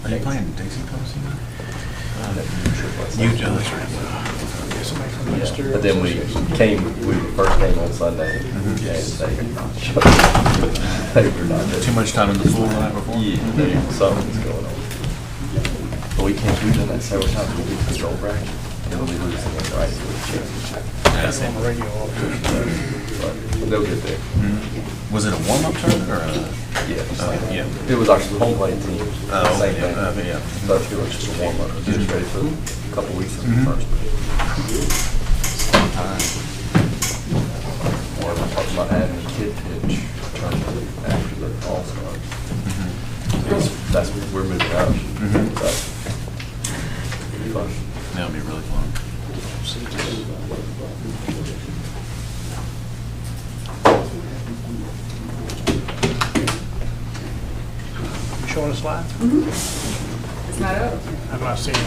Are you playing Dixie Tennessee now? You just right. Yeah. But then we first came on Sunday, and they were not there. Too much time in the pool the night before? Yeah, something's going on. But we've done that several times. We do control bracket, and we lose the game right into the championship. That's on the radio. But they'll get there. Was it a warm-up tournament or a? Yeah. Yeah. It was our home playing team. Oh, Same yeah. thing. Yeah. But it was just a warm-up. Just ready for a couple weeks of the first. Sometime. Or we're talking about adding a kid pitch tournament after the All-Stars. That's what we're moving out. So, it'll be fun. That'll be really fun. You showing a slide? It's not over. I've not seen it.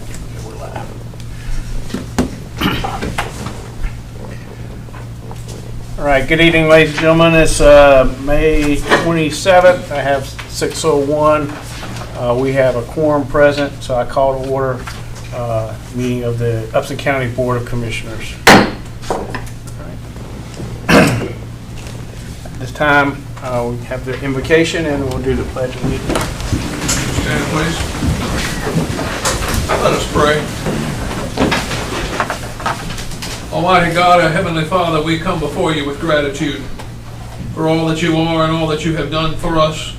Okay, we're live. All right, good evening, ladies and gentlemen. It's May 27th. I have 6:01. We have a quorum present, so I call to order meeting of the Upson County Board of Commissioners. At this time, we have the invocation, and we'll do the Pledge of Allegiance. Stand, please. Let us pray. Almighty God, our Heavenly Father, we come before you with gratitude for all that you are and all that you have done for us.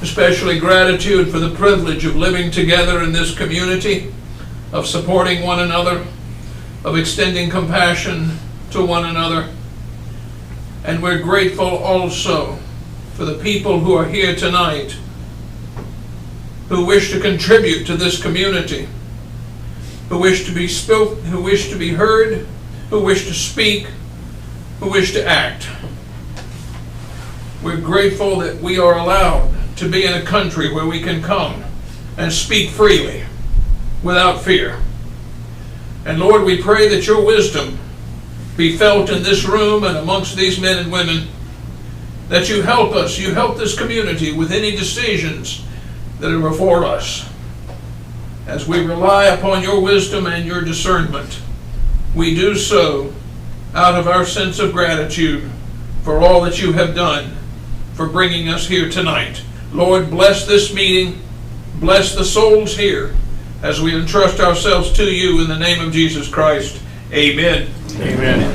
Especially gratitude for the privilege of living together in this community, of supporting one another, of extending compassion to one another. And we're grateful also for the people who are here tonight who wish to contribute to this community, who wish to be who wish to be heard, who wish to speak, who wish to act. We're grateful that we are allowed to be in a country where we can come and speak freely without fear. And Lord, we pray that your wisdom be felt in this room and amongst these men and women, that you help us, you help this community with any decisions that are before us. As we rely upon your wisdom and your discernment, we do so out of our sense of gratitude for all that you have done for bringing us here tonight. Lord, bless this meeting, bless the souls here as we entrust ourselves to you in the name of Jesus Christ. Amen. Amen.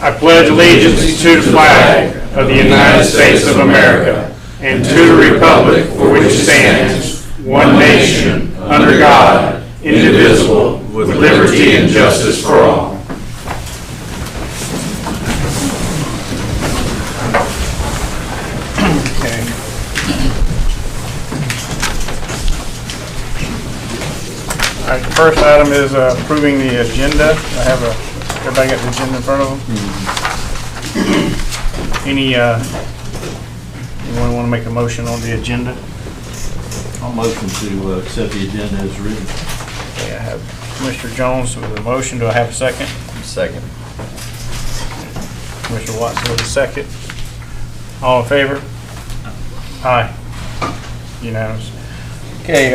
I pledge allegiance to the flag of the United States of America and to the republic for which it stands, one nation, under God, indivisible, with liberty and justice for all. Okay. All right, the first item is approving the agenda. Everybody got the agenda in front of them? Anyone want to make a motion on the agenda? I'll motion to accept the agenda as written. Okay, I have Commissioner Jones with a motion. Do I have a second? Second. Commissioner Watson with a second. All in favor? Aye. Unanimous. Okay,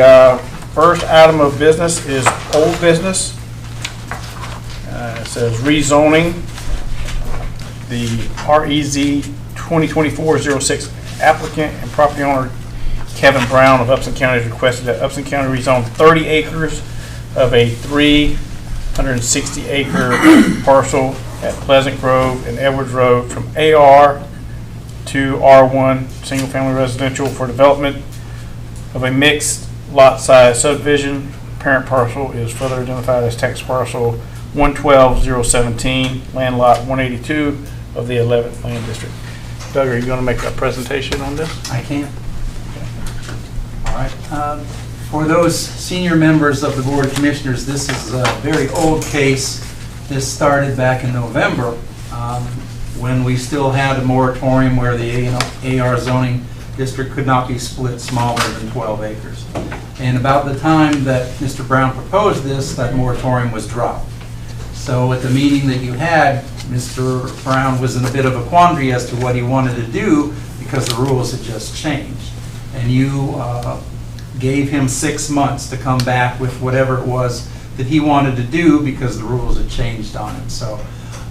first item of business is old business. It says rezoning the REZ 2024-06 applicant and property owner Kevin Brown of Upson County has requested that Upson County rezone 30 acres of a 360-acre parcel at Pleasant Grove and Edwards Road from AR to R1 single-family residential for development of a mixed lot size subdivision. Parent parcel is further identified as tax parcel 112-017, land lot 182 of the 11th Land District. Doug, are you going to make a presentation on this? I can. All right. For those senior members of the Board of Commissioners, this is a very old case. This started back in November when we still had a moratorium where the AR zoning district could not be split smaller than 12 acres. And about the time that Mr. Brown proposed this, that moratorium was dropped. So at the meeting that you had, Mr. Brown was in a bit of a quandary as to what he wanted to do because the rules had just changed. And you gave him 6 months to come back with whatever it was that he wanted to do because the rules had changed on it. So,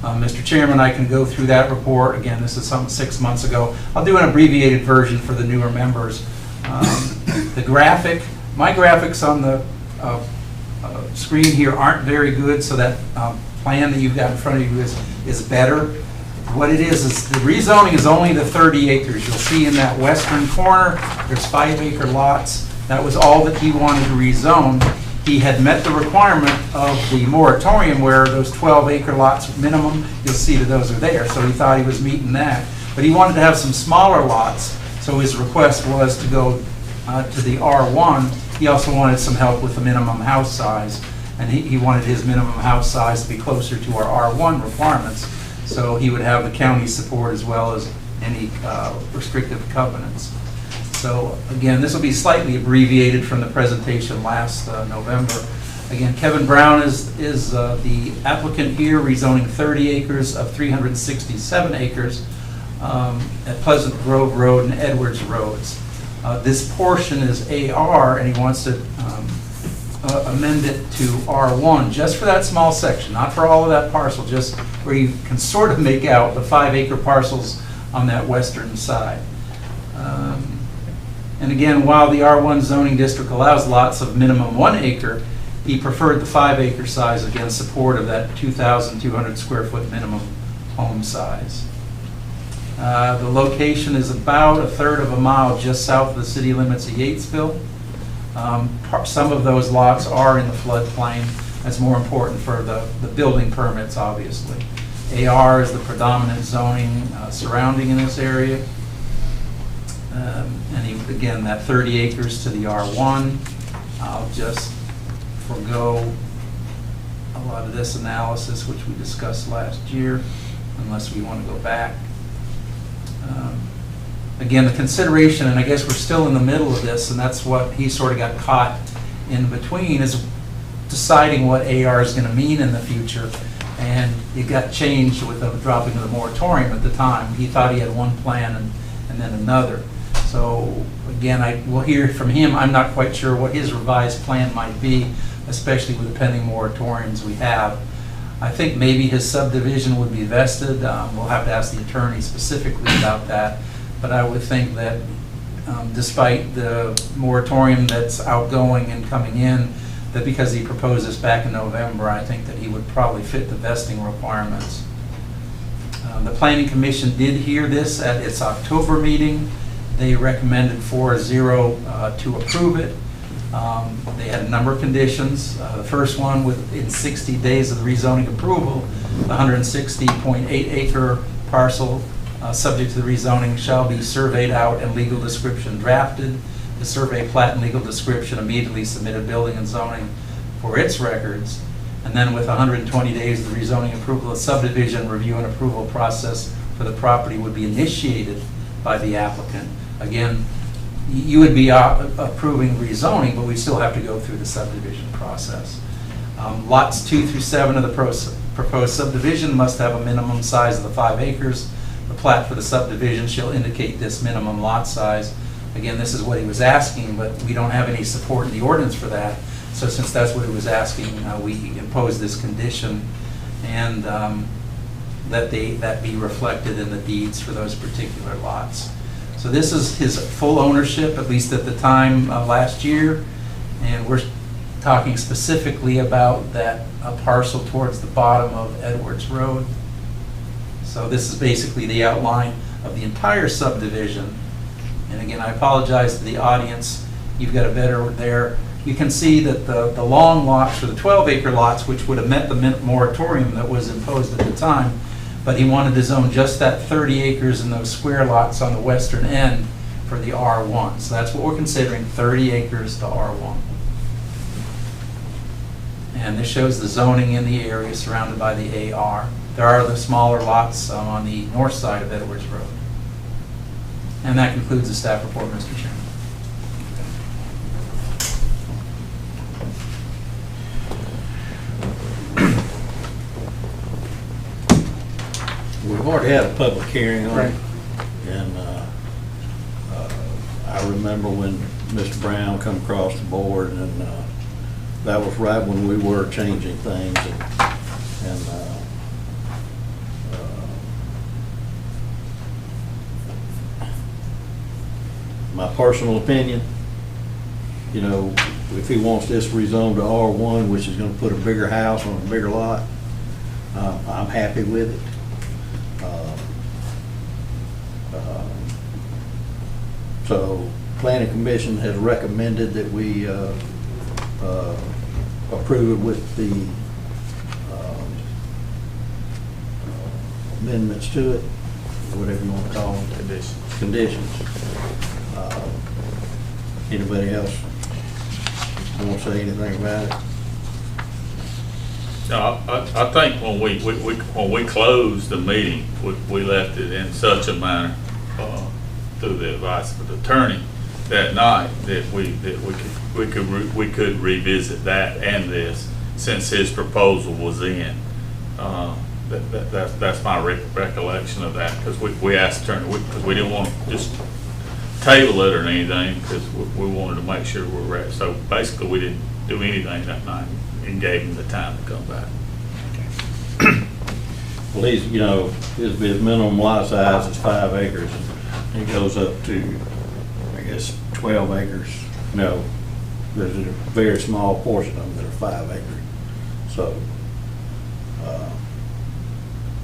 Mr. Chairman, I can go through that report. Again, this is something 6 months ago. I'll do an abbreviated version for the newer members. The graphic, my graphics on the screen here aren't very good, so that plan that you've got in front of you is better. What it is the rezoning is only the 30 acres. You'll see in that western corner, there's 5-acre lots. That was all that he wanted to rezone. He had met the requirement of the moratorium where those 12-acre lots minimum, you'll see that those are there, so he thought he was meeting that. But he wanted to have some smaller lots, so his request was to go to the R1. He also wanted some help with the minimum house size, and he wanted his minimum house size to be closer to our R1 requirements, so he would have the county's support as well as any restrictive covenants. So again, this will be slightly abbreviated from the presentation last November. Again, Kevin Brown is the applicant here, rezoning 30 acres of 367 acres at Pleasant Grove Road and Edwards Roads. This portion is AR, and he wants to amend it to R1, just for that small section, not for all of that parcel, just where you can sort of make out the 5-acre parcels on that western side. And again, while the R1 zoning district allows lots of minimum 1 acre, he preferred the 5-acre size, again, support of that 2,200 square foot minimum home size. The location is about 1/3 of a mile just south of the city limits of Yatesville. Some of those lots are in the floodplain. That's more important for the building permits, obviously. AR is the predominant zoning surrounding in this area. And again, that 30 acres to the R1. I'll just forego a lot of this analysis, which we discussed last year, unless we want to go back. Again, the consideration, and I guess we're still in the middle of this, and that's what he sort of got caught in between, is deciding what AR is going to mean in the future. And it got changed with the dropping of the moratorium at the time. He thought he had one plan and then another. So again, we'll hear from him. I'm not quite sure what his revised plan might be, especially with the pending moratoriums we have. I think maybe his subdivision would be vested. We'll have to ask the attorney specifically about that. But I would think that despite the moratorium that's outgoing and coming in, that because he proposed this back in November, I think that he would probably fit the vesting requirements. The Planning Commission did hear this at its October meeting. They recommended 4-0 to approve it. They had a number of conditions. The first one, within 60 days of the rezoning approval, the 160.8 acre parcel subject to the rezoning shall be surveyed out and legal description drafted. The survey plat and legal description immediately submitted building and zoning for its records. And then with 120 days of the rezoning approval, a subdivision review and approval process for the property would be initiated by the applicant. Again, you would be approving rezoning, but we still have to go through the subdivision process. Lots 2 through 7 of the proposed subdivision must have a minimum size of the 5 acres. The plat for the subdivision shall indicate this minimum lot size. Again, this is what he was asking, but we don't have any support in the ordinance for that. So since that's what he was asking, we imposed this condition, and that be reflected in the deeds for those particular lots. So this is his full ownership, at least at the time last year, and we're talking specifically about that parcel towards the bottom of Edwards Road. So this is basically the outline of the entire subdivision. And again, I apologize to the audience. You've got a better there. You can see that the long lots, or the 12-acre lots, which would have met the moratorium that was imposed at the time, but he wanted to zone just that 30 acres and those square lots on the western end for the R1. So that's what we're considering, 30 acres to R1. And this shows the zoning in the area surrounded by the AR. There are the smaller lots on the north side of Edwards Road. And that concludes the staff report, Mr. Chairman. We've already had a public hearing on Right. it. And I remember when Mr. Brown come across the board, and that was right when we were changing things. And my personal opinion, you know, if he wants this rezoned to R1, which is gonna put a bigger house on a bigger lot, I'm happy with it. So, Planning Commission has recommended that we approve it with the amendments to it, whatever you want to call them. Conditions. Anybody else want to say anything about it? No, I think when we closed the meeting, we left it in such a manner, through the advice of the attorney that night, that we could revisit that and this, since his proposal was in. That's my recollection of that, because we asked the attorney, because we didn't want to just table it or anything, because we wanted to make sure we're ready. So basically, we didn't do anything that night and gave him the time to come back. Well, he's, you know, his minimum lot size is 5 acres. It goes up to, I guess, 12 acres. No, there's a very small portion of them that are 5 acres. So,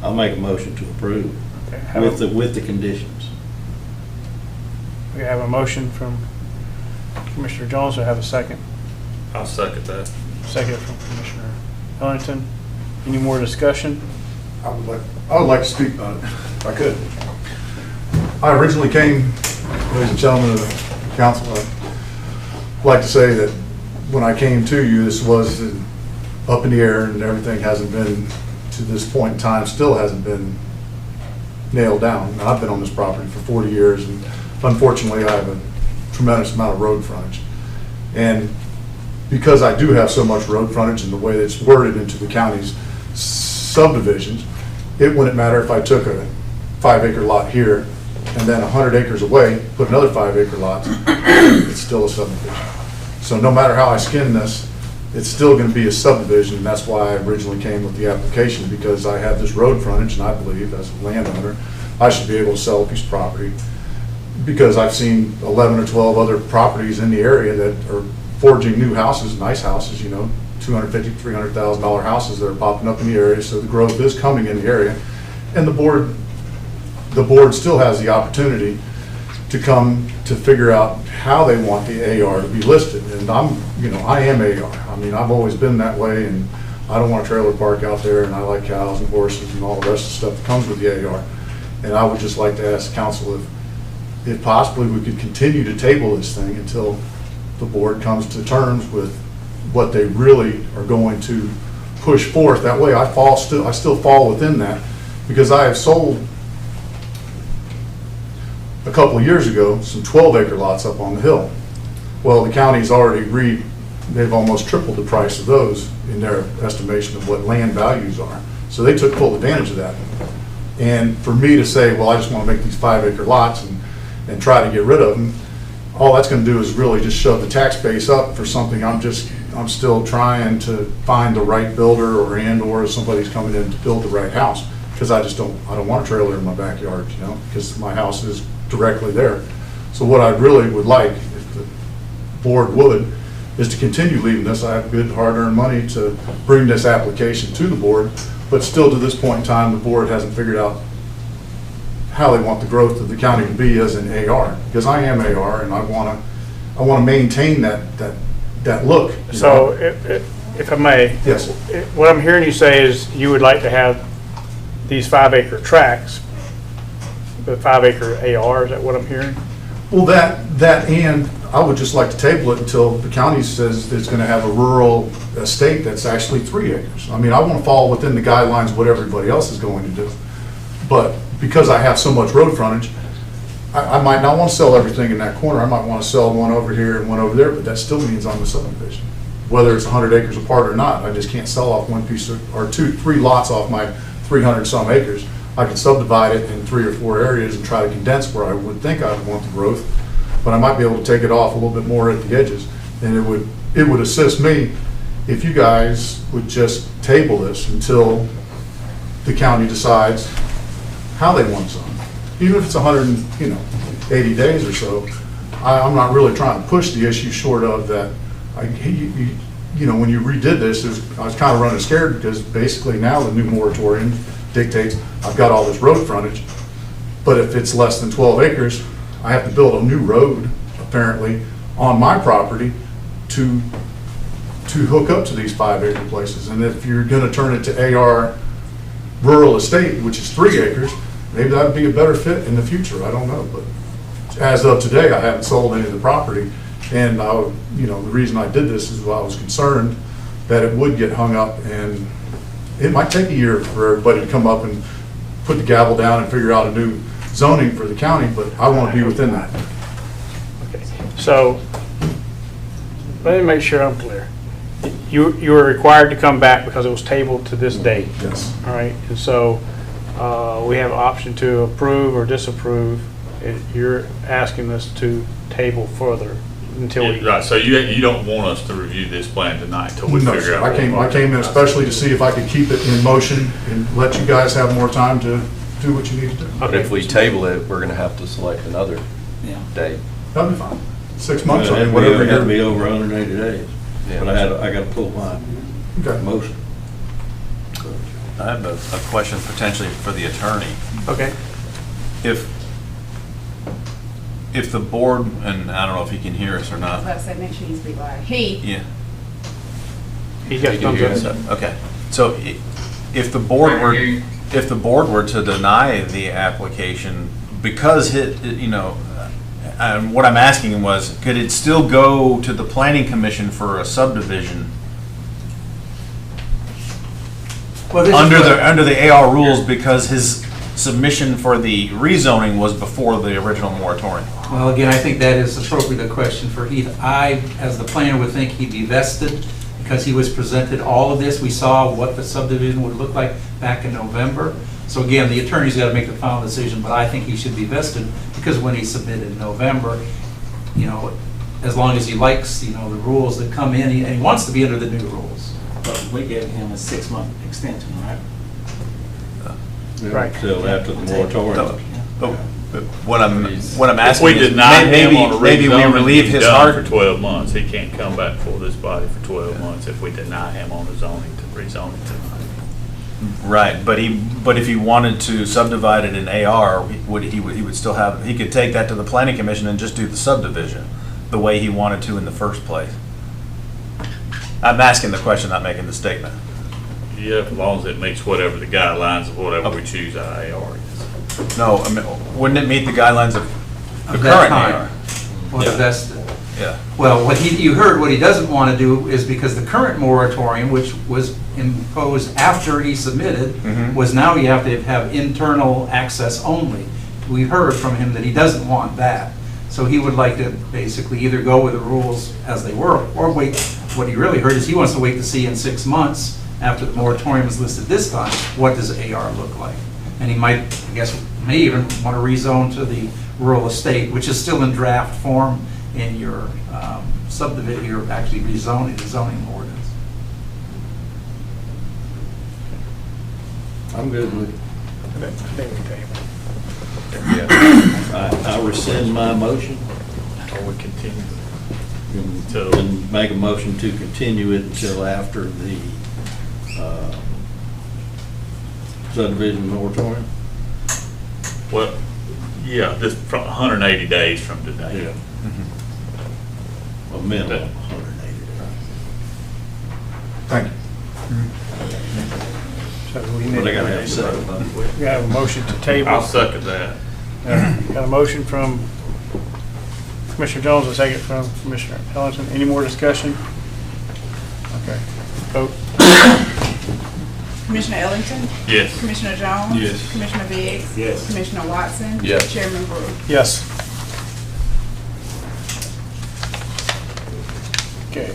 I'll make a motion to approve Okay, with the conditions. We have a motion from Commissioner Jones. I have a second. I'll second that. Second from Commissioner Ellington. Any more discussion? I would like to speak on it, if I could. I originally came, ladies and gentlemen of the council, I'd like to say that when I came to you, this was up in the air, and everything hasn't been, to this point in time, still hasn't been nailed down. And I've been on this property for 40 years, and unfortunately, I have a tremendous amount of road frontage. And because I do have so much road frontage and the way that it's worded into the county's subdivisions, it wouldn't matter if I took a 5-acre lot here and then 100 acres away, put another 5-acre lot, it's still a subdivision. So no matter how I skin this, it's still going to be a subdivision, and that's why I originally came with the application, because I have this road frontage, and I believe as a landowner, I should be able to sell a piece of property, because I've seen 11 or 12 other properties in the area that are forging new houses, nice houses, you know, $250,000, $300,000 houses that are popping up in the area, so the growth is coming in the area. And the board still has the opportunity to come to figure out how they want the AR to be listed. And I am AR. I mean, I've always been that way, and I don't want a trailer park out there, and I like cows and horses and all the rest of the stuff that comes with the AR. And I would just like to ask council if possibly we could continue to table this thing until the board comes to terms with what they really are going to push forth. That way I still fall within that, because I have sold a couple of years ago some 12-acre lots up on the hill. Well, the county's already they've almost tripled the price of those in their estimation of what land values are. So they took full advantage of that. And for me to say, well, I just want to make these 5-acre lots and try to get rid of them, all that's going to do is really just shove the tax base up for something I'm still trying to find the right builder, or somebody's coming in to build the right house, because I don't want a trailer in my backyard, you know, because my house is directly there. So what I really would like, if the board would, is to continue leaving this. I have good hard-earned money to bring this application to the board, but still to this point in time, the board hasn't figured out how they want the growth of the county to be as an AR, because I am AR, and I want to maintain that look. you So know. if I may. Yes. What I'm hearing you say is you would like to have these 5-acre tracts, the 5-acre AR, is that what I'm hearing? Well, that and I would just like to table it until the county says it's going to have a rural estate that's actually 3 acres. I mean, I want to fall within the guidelines of what everybody else is going to do. But because I have so much road frontage, I might not want to sell everything in that corner. I might want to sell one over here and one over there, but that still means I'm a subdivision. Whether it's 100 acres apart or not, I just can't sell off one piece or 3 lots off my 300 some acres. I can subdivide it in 3 or 4 areas and try to condense where I would think I would want the growth, but I might be able to take it off a little bit more at the edges. And it would assist me if you guys would just table this until the county decides how they want some. Even if it's 180 days or so, I'm not really trying to push the issue short of that. When you redid this, I was kind of running scared because basically now the new moratorium dictates I've got all this road frontage, but if it's less than 12 acres, I have to build a new road, apparently, on my property to hook up to these 5-acre places. And if you're gonna turn it to AR rural estate, which is 3 acres, maybe that'd be a better fit in the future, I don't know. But as of today, I haven't sold any of the property. And the reason I did this is I was concerned that it would get hung up, and it might take a year for everybody to come up and put the gavel down and figure out a new zoning for the county, but I want to be within that. Okay, so, let me make sure I'm clear. You were required to come back because it was tabled to this date. Yes. All right, and so we have an option to approve or disapprove. You're asking us to table further until we. Right, so you don't want us to review this plan tonight until we No, figure sir. out. I came in especially to see if I could keep it in motion and let you guys have more time to do what you need to do. But if we table it, we're gonna have to select another date. That'd be fine. 6 months, I mean, Whatever, whatever it had to be you're. over 180 days. Yeah. But I got to pull my Okay. motion. I have a question potentially for the attorney. Okay. If the board, and I don't know if he can hear us or I was not. about to say, make sure you speak loud. Yeah, He's got thumbs up. okay. So if the board were to deny the application because what I'm asking was, could it still go to the planning commission for a subdivision under the AR rules because his submission for the rezoning was before the original moratorium? Well, again, I think that is appropriate a question for Heath. I, as the planner, would think he'd be vested because he was presented all of this. We saw what the subdivision would look like back in November. So again, the attorney's got to make the final decision, but I think he should be vested because when he submitted in November, as long as he likes, the rules that come in, and he wants to be under the new rules. But we gave him a 6-month extension, right? Right. Till after the moratorium. But what I'm asking If we is, deny him on a maybe we rezoning, relieve he's his done hard. for 12 months. He can't come back before this body for 12 months if we deny him on the zoning to rezoning tonight. Right, but if he wanted to subdivide it in AR, he would still have, he could take that to the planning commission and just do the subdivision the way he wanted to in the first place. I'm asking the question, not making the statement. Yeah, as long as it meets whatever the guidelines of whatever we choose our AR is. No, I mean, wouldn't it meet the guidelines of the Of that current time. AR? Was Yeah. vested. Yeah. Well, you heard what he doesn't want to do is because the current moratorium, which was imposed after he submitted, was now you have to have internal access only. We heard from him that he doesn't want that. So he would like to basically either go with the rules as they were, or wait. What he really heard is he wants to wait to see in 6 months, after the moratorium is listed this time, what does AR look like? And he might, I guess, may even want to rezone to the rural estate, which is still in draft form in your subdivision, you're actually rezoning, the zoning ordinance. I'm good with it. I think we can table. I rescind my motion Or we continue. and make a motion to continue it until after the subdivision moratorium. Well, yeah, just from 180 days from today. Yeah. A minimum of 180 days. Thank you. So we need But I gotta to have a second. we have a motion to table. I'll second that. Got a motion from Commissioner Jones, a second from Commissioner Ellington. Any more discussion? Okay, vote. Commissioner Ellington? Yes. Commissioner Jones? Yes. Commissioner Biggs? Yes. Commissioner Watson? Yes. Chairman Brewer? Yes. Okay.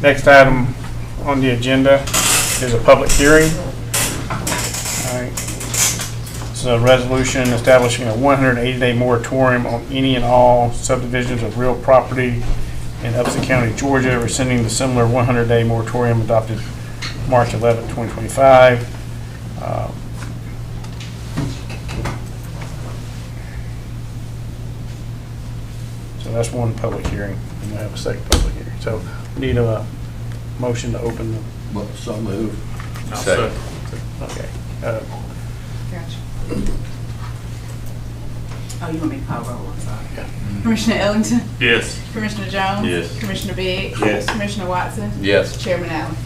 Next item on the agenda is a public hearing. All right. It's a resolution establishing a 180-day moratorium on any and all subdivisions of real property in Upson County, Georgia, rescinding the similar 100-day moratorium adopted March 11, 2025. So that's one public hearing, and we have a second public hearing. So we need a motion to open the, So move. I'll Second. okay. Gotcha. Oh, you want me to call roll? I'm sorry. Commissioner Ellington? Yes. Commissioner Jones? Yes. Commissioner Biggs? Yes. Commissioner Watson? Yes. Chairman Allen?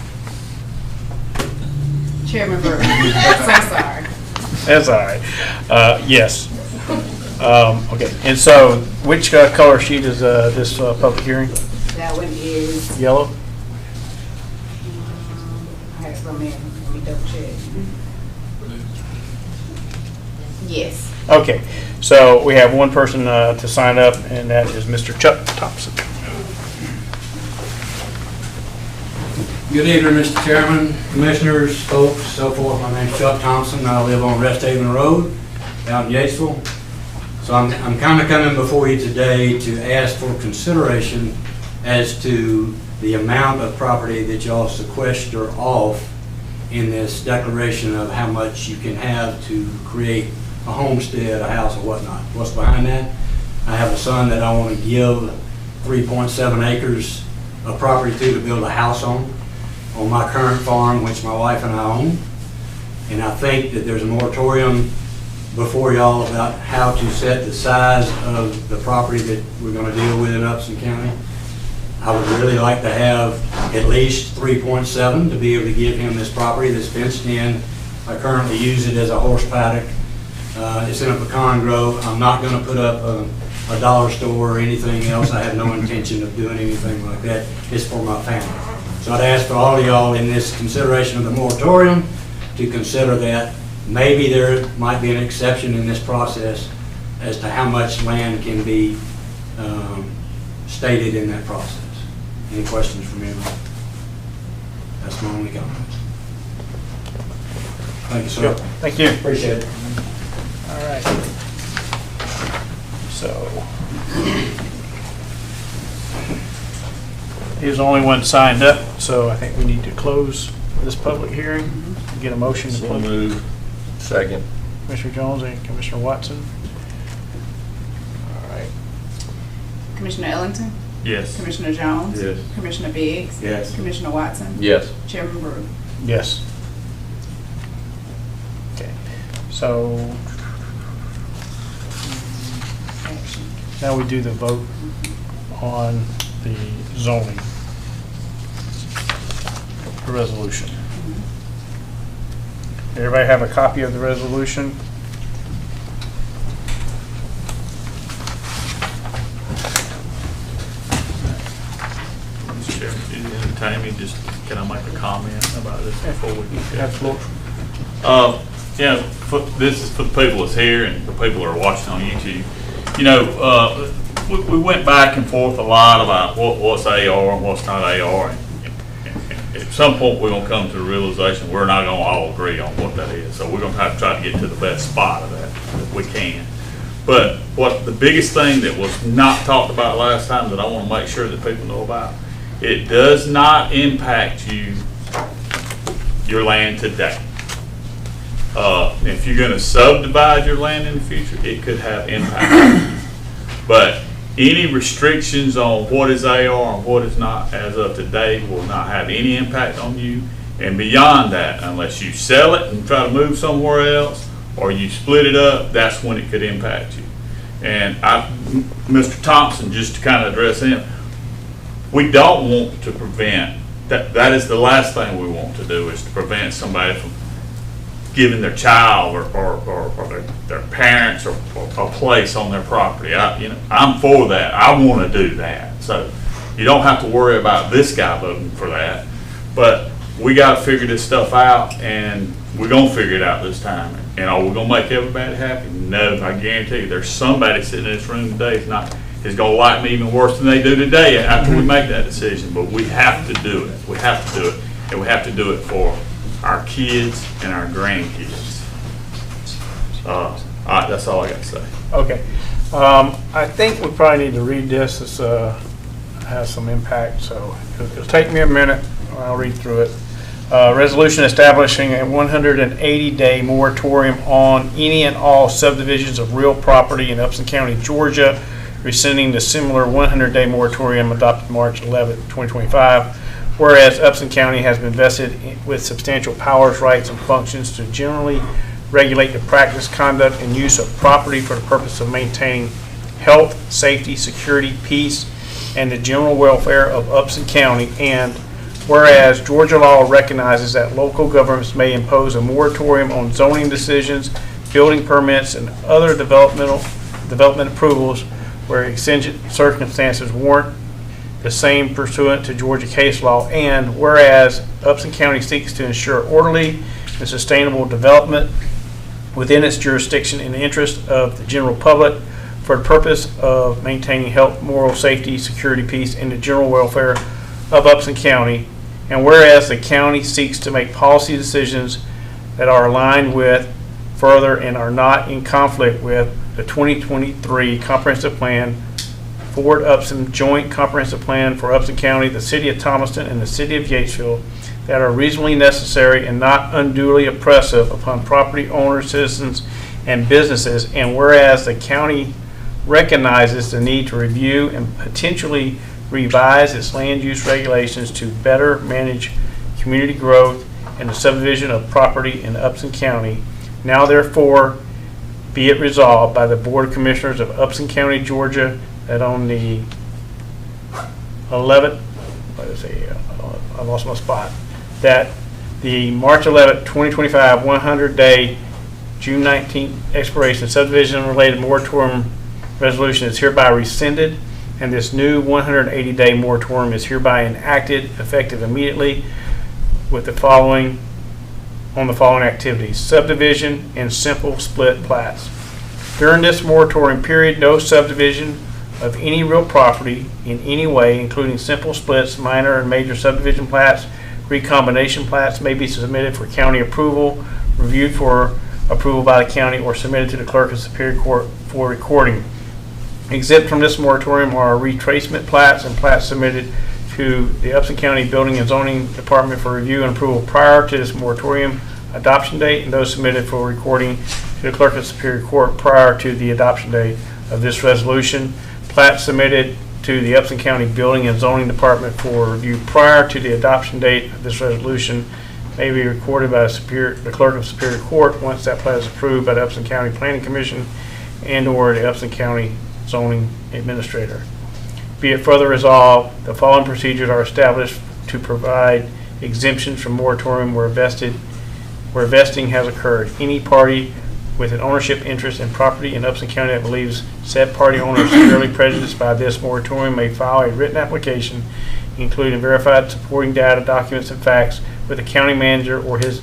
Chairman Brewer? So sorry. That's all right. Yes. Okay, and so which color sheet is this public hearing? That one is, Yellow? I had it from me, let me double check. Yes. Okay, so we have one person to sign up, and that is Mr. Chuck Thompson. Good evening, Mr. Chairman, Commissioners, folks, so forth. My name's Chuck Thompson. I live on Rest Haven Road out in Yatesville. So I'm kind of coming before you today to ask for consideration as to the amount of property that y'all sequester off in this declaration of how much you can have to create a homestead, a house, or whatnot. What's behind that? I have a son that I want to give 3.7 acres of property to build a house on my current farm, which my wife and I own. And I think that there's a moratorium before y'all about how to set the size of the property that we're going to deal with in Upson County. I would really like to have at least 3.7 to be able to give him this property that's fenced in. I currently use it as a horse paddock. It's in a pecan grove. I'm not going to put up a dollar store or anything else. I have no intention of doing anything like that. It's for my family. So I'd ask for all of y'all in this consideration of the moratorium to consider that maybe there might be an exception in this process as to how much land can be stated in that process. Any questions from anyone? That's my only comment. Thank you, sir. Thank you. Appreciate it. All right. So he's the only one signed up, so I think we need to close this public hearing. Get a motion to So close. move. Second. Commissioner Jones and Commissioner Watson. All right. Commissioner Ellington? Yes. Commissioner Jones? Yes. Commissioner Biggs? Yes. Commissioner Watson? Yes. Chairman Brewer? Yes. Okay. So now we do the vote on the zoning, the resolution. Everybody have a copy of the resolution? Mr. Chairman, if you entertain me, just, can I make a comment about this before we get there? Have the floor. Yeah, this is for the people that's here and the people that are watching on YouTube. You know, we went back and forth a lot about what's AR and what's not AR. And at some point, we're gonna come to the realization we're not gonna all agree on what that is. So we're gonna have to try to get to the best spot of that if we can. But what the biggest thing that was not talked about last time that I want to make sure that people know about, it does not impact your land today. If you're going to subdivide your land in the future, it could have impact on you. But any restrictions on what is AR and what is not as of today will not have any impact on you. And beyond that, unless you sell it and try to move somewhere else, or you split it up, that's when it could impact you. And Mr. Thompson, just to kind of address him, we don't want to prevent, that is the last thing we want to do, is to prevent somebody from giving their child or their parents or a place on their property. I'm for that. I want to do that. So You don't have to worry about this guy voting for that, but we gotta figure this stuff out, and we're gonna figure it out this time. And are we gonna make everybody happy? No, I guarantee you, there's somebody sitting in this room today is gonna like me even worse than they do today after we make that decision, but we have to do it. We have to do it, and we have to do it for our kids and our grandkids. All right, that's all I got to say. Okay. I think we probably need to read this. This has some impact, so it'll take me a minute. I'll read through it. Resolution establishing a 180-day moratorium on any and all subdivisions of real property in Upson County, Georgia, rescinding the similar 100-day moratorium adopted March 11, 2025. Whereas Upson County has been vested with substantial powers, rights, and functions to generally regulate the practice, conduct, and use of property for the purpose of maintaining health, safety, security, peace, and the general welfare of Upson County. And whereas Georgia law recognizes that local governments may impose a moratorium on zoning decisions, building permits, and other development approvals where exigent circumstances warrant the same pursuant to Georgia case law. And whereas Upson County seeks to ensure orderly and sustainable development within its jurisdiction in the interest of the general public for the purpose of maintaining health, moral safety, security, peace, and the general welfare of Upson County. And whereas the county seeks to make policy decisions that are aligned with, further, and are not in conflict with the 2023 Comprehensive Plan, Ford Upson Joint Comprehensive Plan for Upson County, the City of Thomaston, and the City of Yatesville, that are reasonably necessary and not unduly oppressive upon property owners, citizens, and businesses. And whereas the county recognizes the need to review and potentially revise its land use regulations to better manage community growth and the subdivision of property in Upson County, now therefore be it resolved by the Board of Commissioners of Upson County, Georgia, that on the 11th, I lost my spot, that the March 11th, 2025 100-day June 19th expiration subdivision-related moratorium resolution is hereby rescinded, and this new 180-day moratorium is hereby enacted, effective immediately, with the following activities: subdivision and simple split plats. During this moratorium period, no subdivision of any real property in any way, including simple splits, minor and major subdivision plats, recombination plats, may be submitted for county approval, reviewed for approval by the county, or submitted to the clerk of Superior Court for recording. Exempt from this moratorium are retracement plats and plats submitted to the Upson County Building and Zoning Department for review and approval prior to this moratorium adoption date, and those submitted for recording to the clerk of Superior Court prior to the adoption date of this resolution. Plats submitted to the Upson County Building and Zoning Department for review prior to the adoption date of this resolution may be recorded by the clerk of Superior Court once that plat is approved by the Upson County Planning Commission and/or the Upson County Zoning Administrator. Be it further resolved, the following procedures are established to provide exemptions from moratorium where vesting has occurred. Any party with an ownership interest in property in Upson County that believes said party owner is severely prejudiced by this moratorium may file a written application, including verified supporting data, documents, and facts, with the county manager or his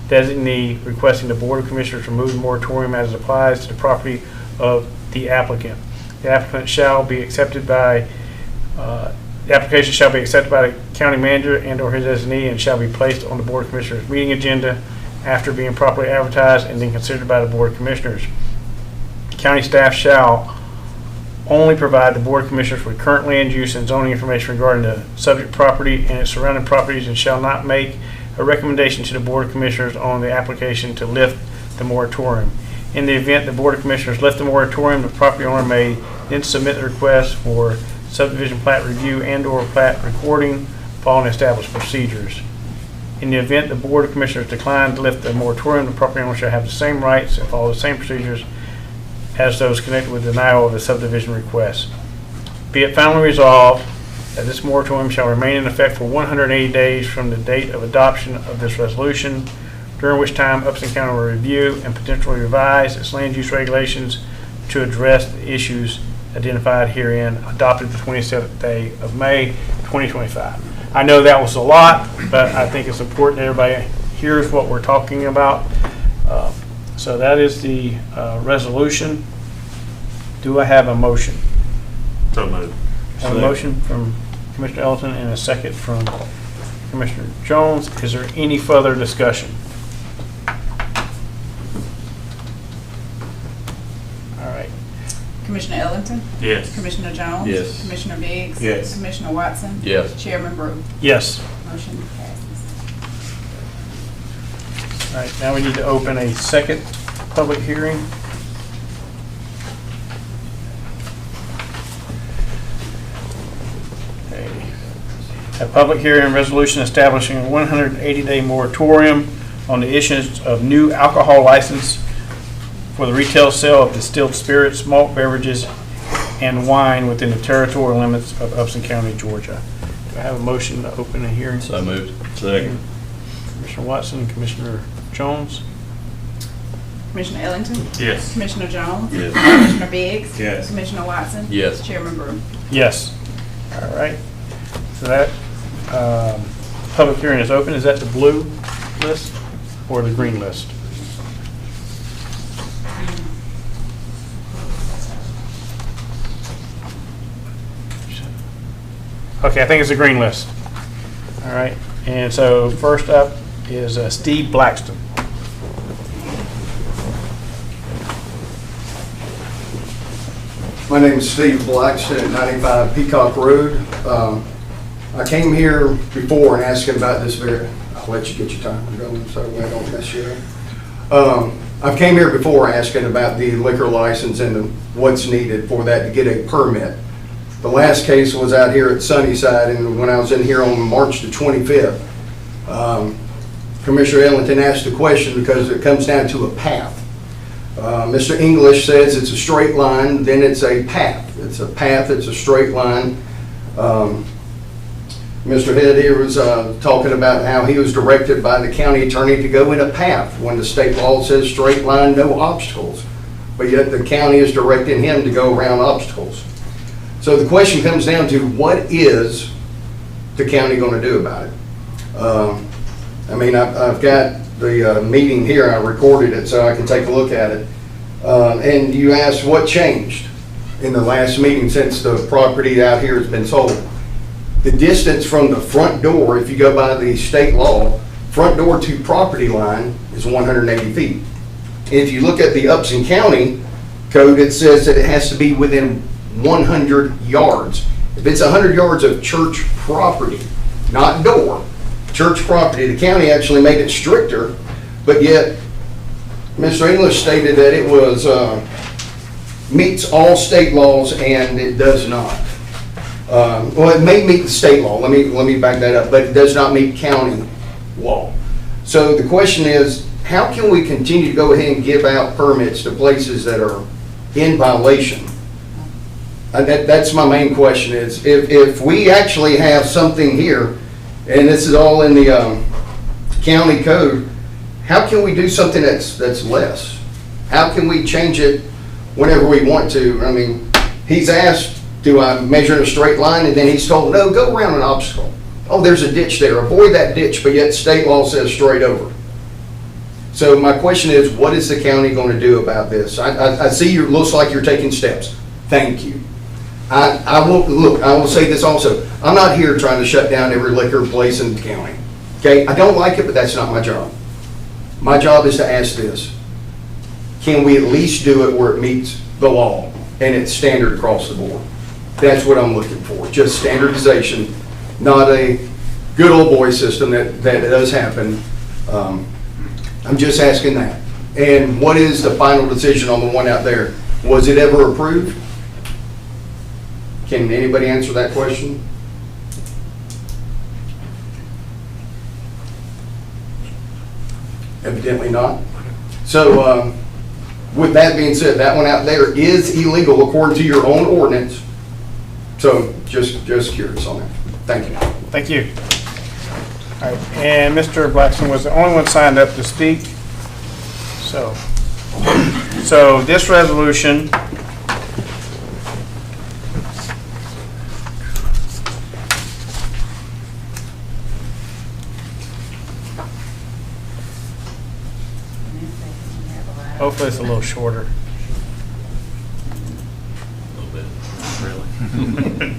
designee, requesting the Board of Commissioners remove the moratorium as it applies to the property of the applicant. The applicant shall be accepted by the application shall be accepted by the county manager and/or his designee and shall be placed on the Board of Commissioners meeting agenda after being properly advertised and then considered by the Board of Commissioners. County staff shall only provide the Board of Commissioners with current land use and zoning information regarding the subject property and its surrounding properties, and shall not make a recommendation to the Board of Commissioners on the application to lift the moratorium. In the event the Board of Commissioners lift the moratorium, the property owner may then submit the request for subdivision plat review and/or plat recording following established procedures. In the event the Board of Commissioners decline to lift the moratorium, the property owner shall have the same rights and follow the same procedures as those connected with denial of the subdivision request. Be it finally resolved that this moratorium shall remain in effect for 180 days from the date of adoption of this resolution, during which time Upson County will review and potentially revise its land use regulations to address the issues identified herein, adopted the 27th day of May, 2025. I know that was a lot, but I think it's important that everybody hears what we're talking about. So that is the resolution. Do I have a motion? So moved. Have a motion from Commissioner Ellington and a second from Commissioner Jones. Is there any further discussion? All right. Commissioner Ellington? Yes. Commissioner Jones? Yes. Commissioner Biggs? Yes. Commissioner Watson? Yes. Chairman Brew? Yes. Motion passes. All right, now we need to open a second public hearing. A public hearing and resolution establishing a 180-day moratorium on the issuance of new alcohol license for the retail sale of distilled spirits, malt beverages, and wine within the territorial limits of Upson County, Georgia. Do I have a motion to open a hearing? So moved. Second. Commissioner Watson, Commissioner Jones? Commissioner Ellington? Yes. Commissioner Jones? Yes. Commissioner Biggs? Yes. Commissioner Watson? Yes. Chairman Brew? Yes. All right. So that public hearing is open. Is that the blue list or the green list? Okay, I think it's the green list. All right. And so first up is Steve Blackston. My name is Steve Blackston at 95 Peacock Road. I came here before and asking about this I'll let you get your time going so I don't mess you up. I came here before asking about the liquor license and what's needed for that to get a permit. The last case was out here at Sunnyside, and when I was in here on March the 25th, Commissioner Ellington asked a question because it comes down to a path. Mr. English says it's a straight line, then it's a path. It's a path, it's a straight line. Mr. Head here was talking about how he was directed by the county attorney to go in a path when the state law says straight line, no obstacles. But yet the county is directing him to go around obstacles. So the question comes down to what is the county going to do about it? I mean, I've got the meeting here, I recorded it so I can take a look at it. And you asked what changed in the last meeting since the property out here has been sold. The distance from the front door, if you go by the state law, front door to property line is 180 feet. If you look at the Upson County code, it says that it has to be within 100 yards. If it's 100 yards of church property, not door, church property, the county actually made it stricter, but yet Mr. English stated that it was meets all state laws, and it does not. Well, it may meet the state law. Let me back that up, but it does not meet county law. So the question is, how can we continue to go ahead and give out permits to places that are in violation? That's my main question. Is if we actually have something here, and this is all in the county code, how can we do something that's less? How can we change it whenever we want to? I mean, he's asked, do I measure in a straight line? And then he's told, no, go around an obstacle. Oh, there's a ditch there. Avoid that ditch, but yet state law says straight over. So my question is, what is the county going to do about this? I see you, looks like you're taking steps. Thank you. I will say this also. I'm not here trying to shut down every liquor place in the county. Okay, I don't like it, but that's not my job. My job is to ask this. Can we at least do it where it meets the law and it's standard across the board? That's what I'm looking for, just standardization, not a good old boy system that does happen. I'm just asking that. And what is the final decision on the one out there? Was it ever approved? Can anybody answer that question? Evidently not. So with that being said, that one out there is illegal according to your own ordinance. So just curious on that. Thank you. Thank you. All right, and Mr. Blackson was the only one signed up to speak. So this resolution Hopefully it's a little shorter. A little bit, really.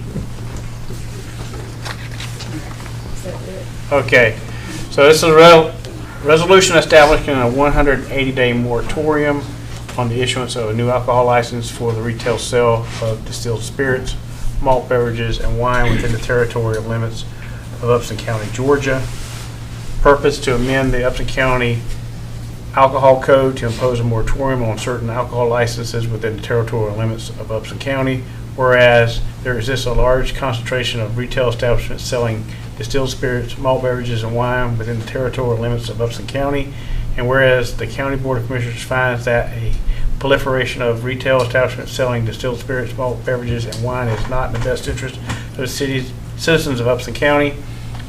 Okay, so this is a resolution establishing a 180-day moratorium on the issuance of a new alcohol license for the retail sale of distilled spirits, malt beverages, and wine within the territorial limits of Upson County, Georgia. Purpose to amend the Upson County Alcohol Code to impose a moratorium on certain alcohol licenses within the territorial limits of Upson County, whereas there exists a large concentration of retail establishments selling distilled spirits, malt beverages, and wine within the territorial limits of Upson County, and whereas the County Board of Commissioners finds that a proliferation of retail establishments selling distilled spirits, malt beverages, and wine is not in the best interest of the citizens of Upson County,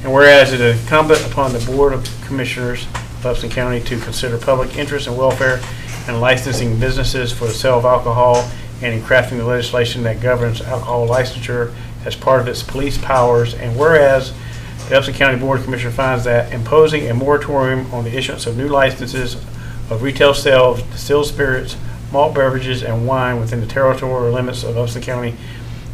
and whereas it is incumbent upon the Board of Commissioners of Upson County to consider public interest and welfare in licensing businesses for the sale of alcohol and in crafting the legislation that governs alcohol licensure as part of its police powers, and whereas the Upson County Board of Commissioners finds that imposing a moratorium on the issuance of new licenses of retail sale of distilled spirits, malt beverages, and wine within the territorial limits of Upson County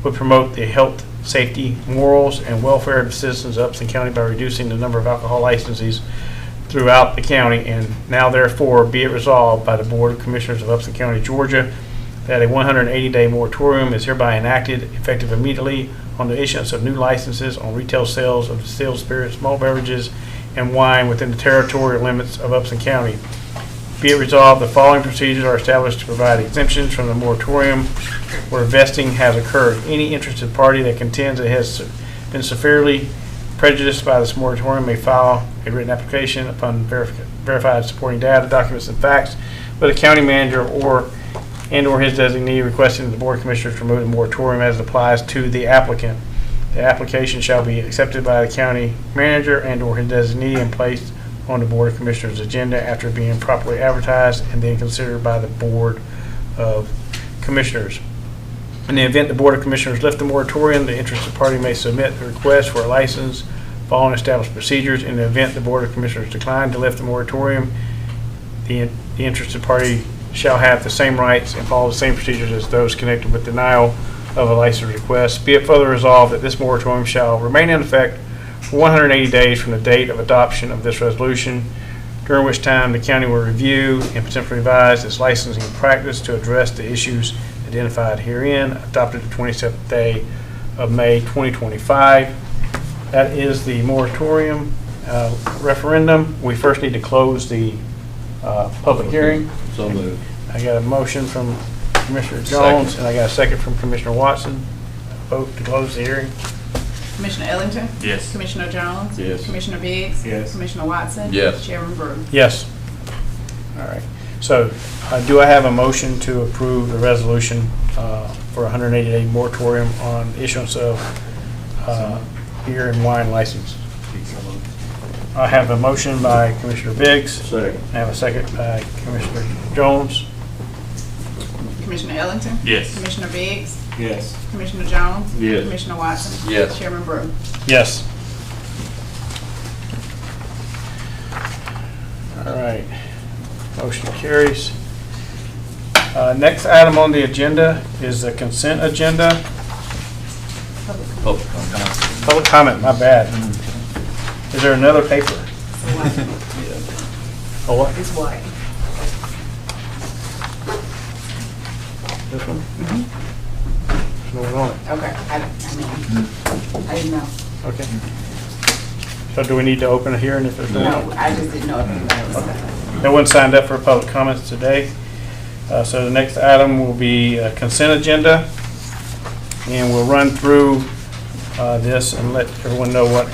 would promote the health, safety, morals, and welfare of the citizens of Upson County by reducing the number of alcohol licenses throughout the county, and now therefore be it resolved by the Board of Commissioners of Upson County, Georgia, that a 180-day moratorium is hereby enacted, effective immediately, on the issuance of new licenses on retail sales of distilled spirits, malt beverages, and wine within the territorial limits of Upson County. Be it resolved, the following procedures are established to provide exemptions from the moratorium where vesting has occurred. Any interested party that contends it has been severely prejudiced by this moratorium may file a written application upon verified supporting data, documents, and facts with the county manager or his designee requesting that the Board of Commissioners remove the moratorium as it applies to the applicant. The application shall be accepted by the county manager and/or his designee and placed on the Board of Commissioners agenda after being properly advertised and then considered by the Board of Commissioners. In the event the Board of Commissioners lift the moratorium, the interested party may submit the request for a license following established procedures. In the event the Board of Commissioners decline to lift the moratorium, the interested party shall have the same rights and follow the same procedures as those connected with denial of a license request. Be it further resolved that this moratorium shall remain in effect for 180 days from the date of adoption of this resolution, during which time the county will review and potentially revise its licensing practice to address the issues identified herein, adopted the 27th day of May 2025. That is the moratorium referendum. We first need to close the public hearing. So moved. I got a motion from Commissioner Jones, and I got a second from Commissioner Watson. Vote to close the hearing. Commissioner Ellington? Yes. Commissioner Jones? Yes. Commissioner Biggs? Yes. Commissioner Watson? Yes. Chairman Brew? Yes. All right. So do I have a motion to approve the resolution for a 180-day moratorium on issuance of beer and wine license? I have a motion by Commissioner Biggs. Second. I have a second by Commissioner Jones. Commissioner Ellington? Yes. Commissioner Biggs? Yes. Commissioner Jones? Yes. Commissioner Watson? Yes. Chairman Brew? Yes. All right. Motion carries. Next item on the agenda is the consent agenda. Public comment, my bad. Is there another paper? Oh, what? It's white. This one? There's no one on it. Okay, I didn't know. Okay. So do we need to open a hearing if there's no one? No, I just didn't know if anybody was. No one signed up for public comments today. So the next item will be a consent agenda. And we'll run through this and let everyone know what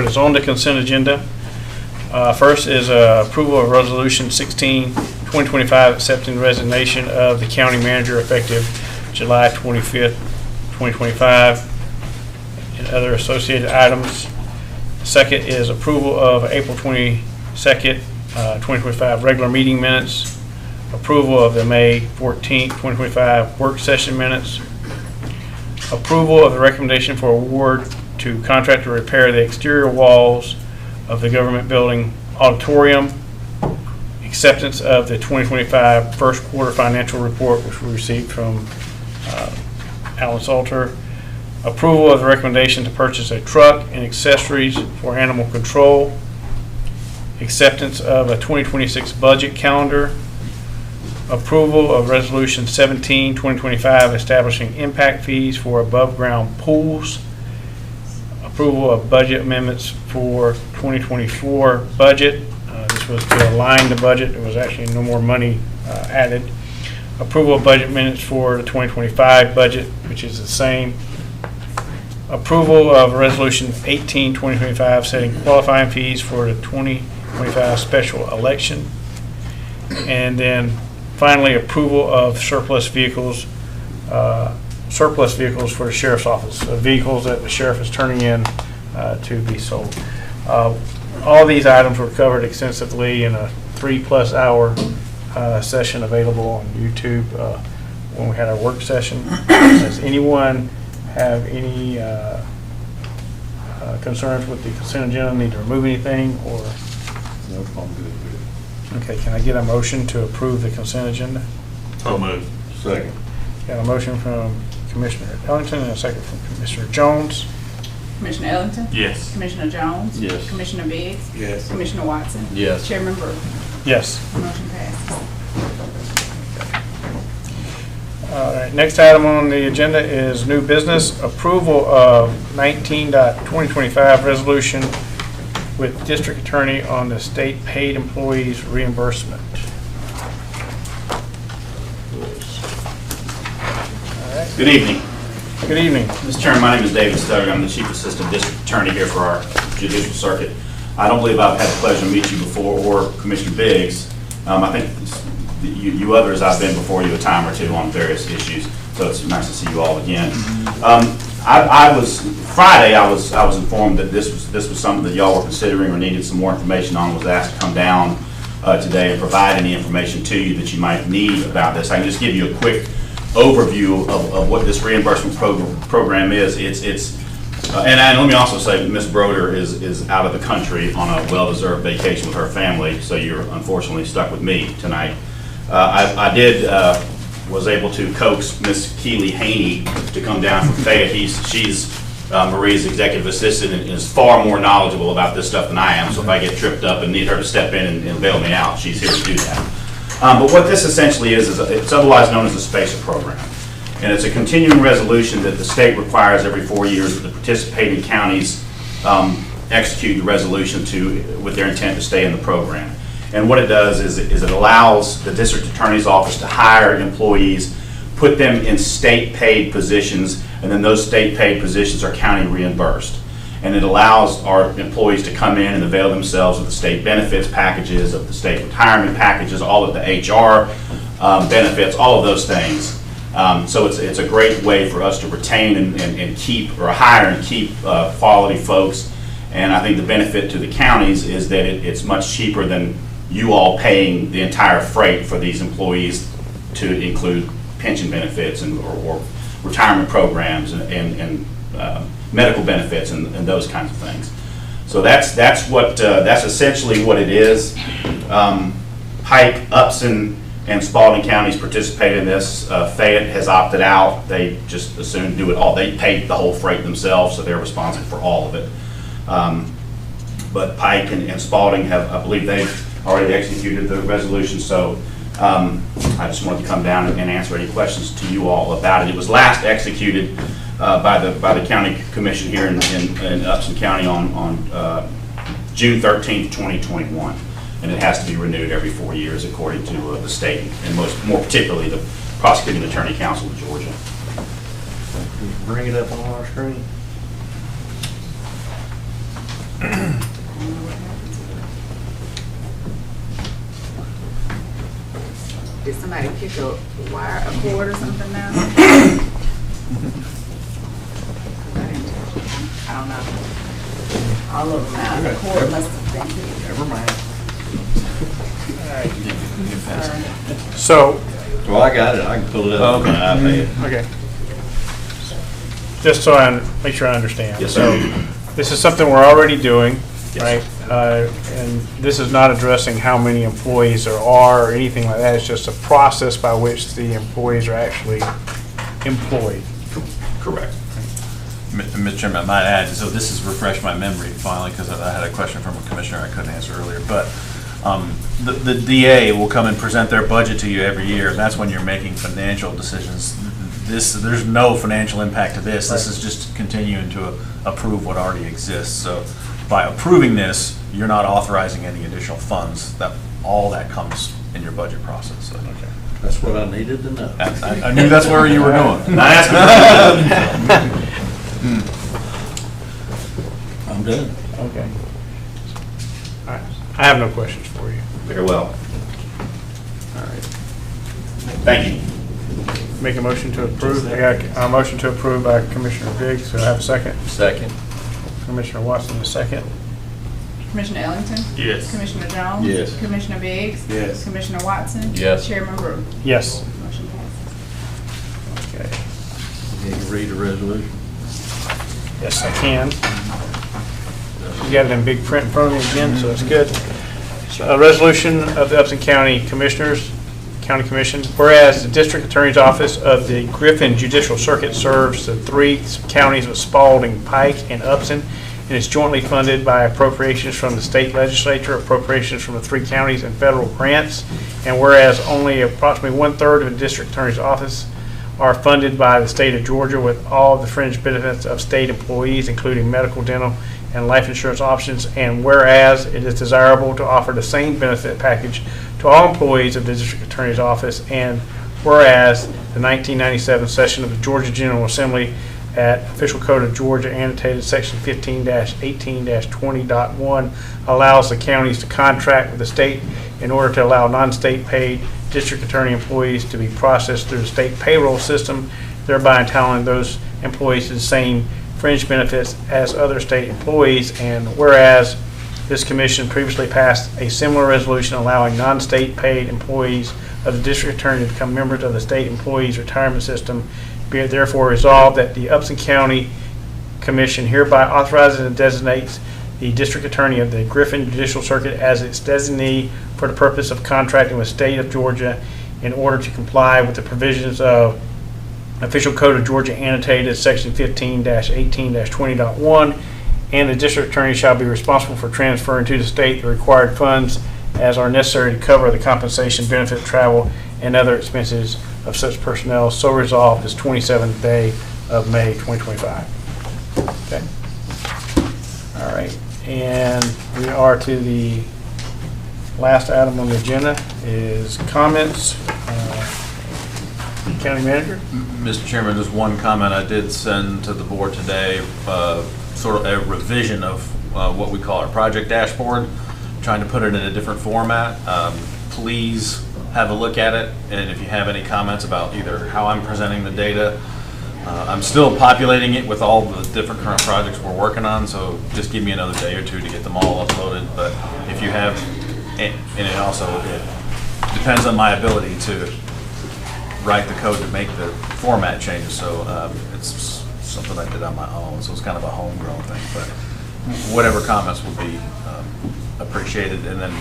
is on the consent agenda. First is approval of Resolution 16, 2025, accepting resignation of the county manager effective July 25th, 2025, and other associated items. Second is approval of April 22nd, 2025 regular meeting minutes, approval of the May 14th, 2025 work session minutes, approval of the recommendation for award to contract to repair the exterior walls of the government building auditorium, acceptance of the 2025 first quarter financial report, which we received from Alan Salter, approval of the recommendation to purchase a truck and accessories for animal control, acceptance of a 2026 budget calendar, approval of Resolution 17, 2025, establishing impact fees for above-ground pools, approval of budget amendments for 2024 budget. This was to align the budget. There was actually no more money added. Approval of budget minutes for the 2025 budget, which is the same. Approval of Resolution 18, 2025, setting qualifying fees for the 2025 special election. And then finally, approval of surplus vehicles for the sheriff's office, vehicles that the sheriff is turning in to be sold. All these items were covered extensively in a 3+ hour session available on YouTube when we had our work session. Does anyone have any concerns with the consent agenda? Need to remove anything, or? No, I'm good with Okay, can I get a motion to approve the consent agenda? So moved. it. Second. Got a motion from Commissioner Ellington and a second from Commissioner Jones. Commissioner Ellington? Yes. Commissioner Jones? Yes. Commissioner Biggs? Yes. Commissioner Watson? Yes. Chairman Brewer? Yes. Motion passes. All right, next item on the agenda is new business, approval of 19.2025 resolution with district attorney on the state paid employees reimbursement. All right, Good evening. good evening. Mr. Chairman, my name is David Stugg. I'm the Chief Assistant District Attorney here for our Judicial Circuit. I don't believe I've had the pleasure to meet you before, or Commissioner Biggs. I think you others, I've been before you a time or two on various issues, so it's nice to see you all again. Friday, I was informed that this was something that y'all were considering or needed some more information on. Was asked to come down today and provide any information to you that you might need about this. I can just give you a quick overview of what this reimbursement program is. And let me also say that Ms. Broder is out of the country on a well-deserved vacation with her family, so you're unfortunately stuck with me tonight. I was able to coax Ms. Keely Haney to come down from Fayette. She's Marie's executive assistant and is far more knowledgeable about this stuff than I am, so if I get tripped up and need her to step in and bail me out, she's here to do that. But what this essentially is it's otherwise known as a SPACER program. And it's a continuing resolution that the state requires every 4 years that the participating counties execute the resolution with their intent to stay in the program. And what it does is it allows the district attorney's office to hire employees, put them in state-paid positions, and then those state-paid positions are county reimbursed. And it allows our employees to come in and avail themselves of the state benefits packages, of the state retirement packages, all of the HR benefits, all of those things. So it's a great way for us to retain and keep, or hire and keep quality folks. And I think the benefit to the counties is that it's much cheaper than you all paying the entire freight for these employees to include pension benefits or retirement programs and medical benefits and those kinds of things. So that's essentially what it is. Pike, Upson, and Spalding counties participate in this. Fayette has opted out. They just as soon do it all. They pay the whole freight themselves, so they're responsible for all of it. But Pike and Spalding I believe they've already executed the resolution, so I just wanted to come down and answer any questions to you all about it. It was last executed by the county commission here in Upson County on June 13th, 2021. And it has to be renewed every 4 years according to the state, and more particularly the Prosecuting Attorney Council of Georgia. Bring it up on our screen. Did somebody kick a wire, a cord or something now? I don't know. All of them now. The cord must have been kicked. Never mind. So, Well, I got it. I can pull it up on my iPad. okay. Just so I make sure I understand. Yes, sir. So, this is something we're already doing, right? and this is not addressing how many employees there are or anything like that. It's just a process by which the employees are actually employed. Correct. Mr. Chairman, I might add, so this has refreshed my memory finally, because I had a question from a commissioner I couldn't answer earlier, but the DA will come and present their budget to you every year, and that's when you're making financial decisions. There's no financial impact to this. This is just continuing to approve what already exists. So by approving this, you're not authorizing any additional funds. All that comes in your budget process. So, okay. That's what I needed to know. I knew that's where you were going. Not asking I'm done. Okay. All right. I have no questions for you. Very well. All right. Thank you. Make a motion to approve. A motion to approve by Commissioner Biggs. So I have a second. Second. Commissioner Watson, a second. Commissioner Ellington? Yes. Commissioner Jones? Yes. Commissioner Biggs? Yes. Commissioner Watson? Yes. Chairman Brewer? Yes. Motion passes. Okay. Can you read the resolution? Yes, I can. You got it in big print in front of me again, so it's good. A resolution of the Upson County Commissioners, County Commission, whereas the District Attorney's Office of the Griffin Judicial Circuit serves the 3 counties of Spalding, Pike, and Upson, and is jointly funded by appropriations from the state legislature, appropriations from the 3 counties, and federal grants, and whereas only approximately 1/3 of the District Attorney's Office are funded by the state of Georgia with all of the fringe benefits of state employees, including medical, dental, and life insurance options, and whereas it is desirable to offer the same benefit package to all employees of the District Attorney's Office, and whereas the 1997 session of the Georgia General Assembly at Official Code of Georgia annotated section 15-18-20.1 allows the counties to contract with the state in order to allow non-state paid district attorney employees to be processed through the state payroll system, thereby entitling those employees to the same fringe benefits as other state employees. And whereas this commission previously passed a similar resolution allowing non-state paid employees of the district attorney to become members of the state employees retirement system, be it therefore resolved that the Upson County Commission hereby authorizes and designates the district attorney of the Griffin Judicial Circuit as its designee for the purpose of contracting with the state of Georgia in order to comply with the provisions of Official Code of Georgia annotated section 15-18-20.1, and the district attorney shall be responsible for transferring to the state the required funds as are necessary to cover the compensation, benefit, travel, and other expenses of such personnel. So resolved this 27th day of May 2025. Okay. All right. And we are to the last item on the agenda is comments. County Manager? Mr. Chairman, just one comment I did send to the board today, sort of a revision of what we call our project dashboard, trying to put it in a different format. Please have a look at it, and if you have any comments about either how I'm presenting the data, I'm still populating it with all the different current projects we're working on, so just give me another day or two to get them all uploaded. But if you have, and it also depends on my ability to write the code to make the format changes, so it's something I did on my own, so it's kind of a homegrown thing, but whatever comments would be appreciated, and then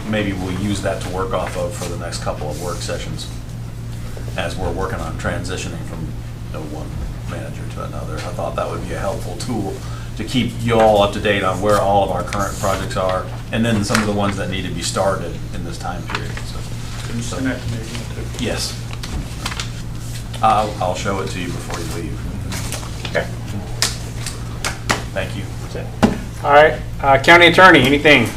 maybe we'll use that to work off of for the next couple of work sessions as we're working on transitioning from one manager to another. I thought that would be a helpful tool to keep you all up to date on where all of our current projects are, and then some of the ones that need to be started in this time period. Can you send that to me? Yes. I'll show it to you before you leave. Okay. Thank you. All right. County Attorney, anything?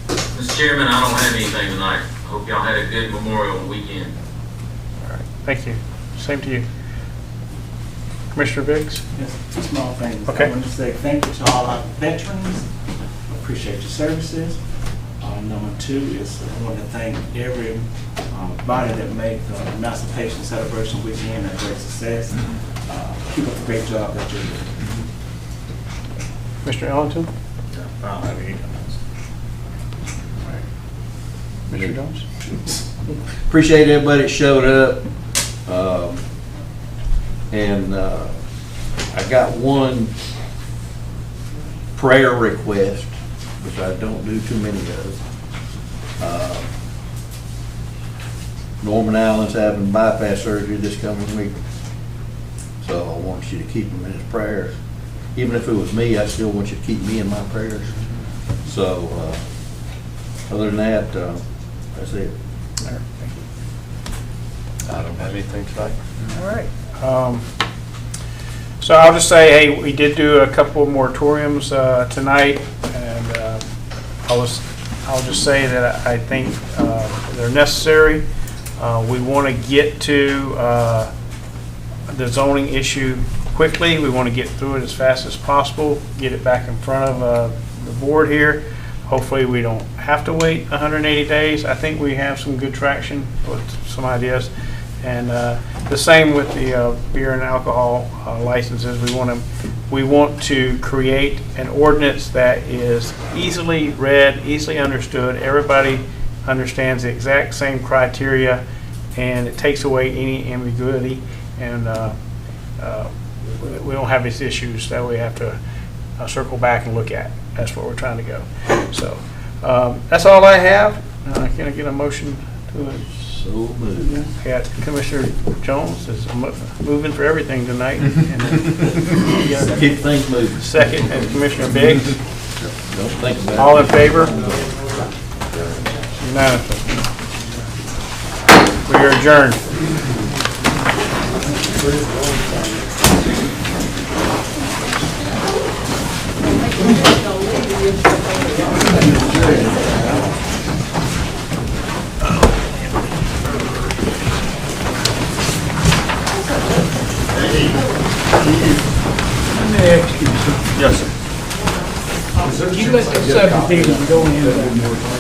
Mr. Chairman, I don't have anything tonight. Hope y'all had a good Memorial weekend. All right. Thank you. Same to you. Commissioner Biggs? Yes, 2 small things. Okay. I want to say thank you to all our veterans. Appreciate your services. Number 2 is I want to thank every body that made the Emancipation Celebration Weekend a great success. Keep up the great job that you're doing. Mr. Ellington? I don't have any comments. All right. Mr. Jones? Appreciate everybody that showed up. And I got one prayer request, which I don't do too many of. Norman Allen's having bypass surgery this coming week. So I want you to keep him in his prayers. Even if it was me, I still want you to keep me in my prayers. So, other than that, that's it. I don't have anything tonight. All right. So I'll just say, hey, we did do a couple of moratoriums tonight, and I'll just say that I think they're necessary. We want to get to the zoning issue quickly. We want to get through it as fast as possible, get it back in front of the board here. Hopefully, we don't have to wait 180 days. I think we have some good traction with some ideas. And the same with the beer and alcohol licenses. We want to create an ordinance that is easily read, easily understood. Everybody understands the exact same criteria, and it takes away any ambiguity. And we don't have these issues that we have to circle back and look at. That's where we're trying to go. So that's all I have. Can I get a motion to it? So moved. I got Commissioner Jones is moving for everything tonight. And Keep things moving. second, and Commissioner Biggs. Don't think about it. All in favor? Unanimous. We are adjourned. Yes, sir. You let the 17 go in.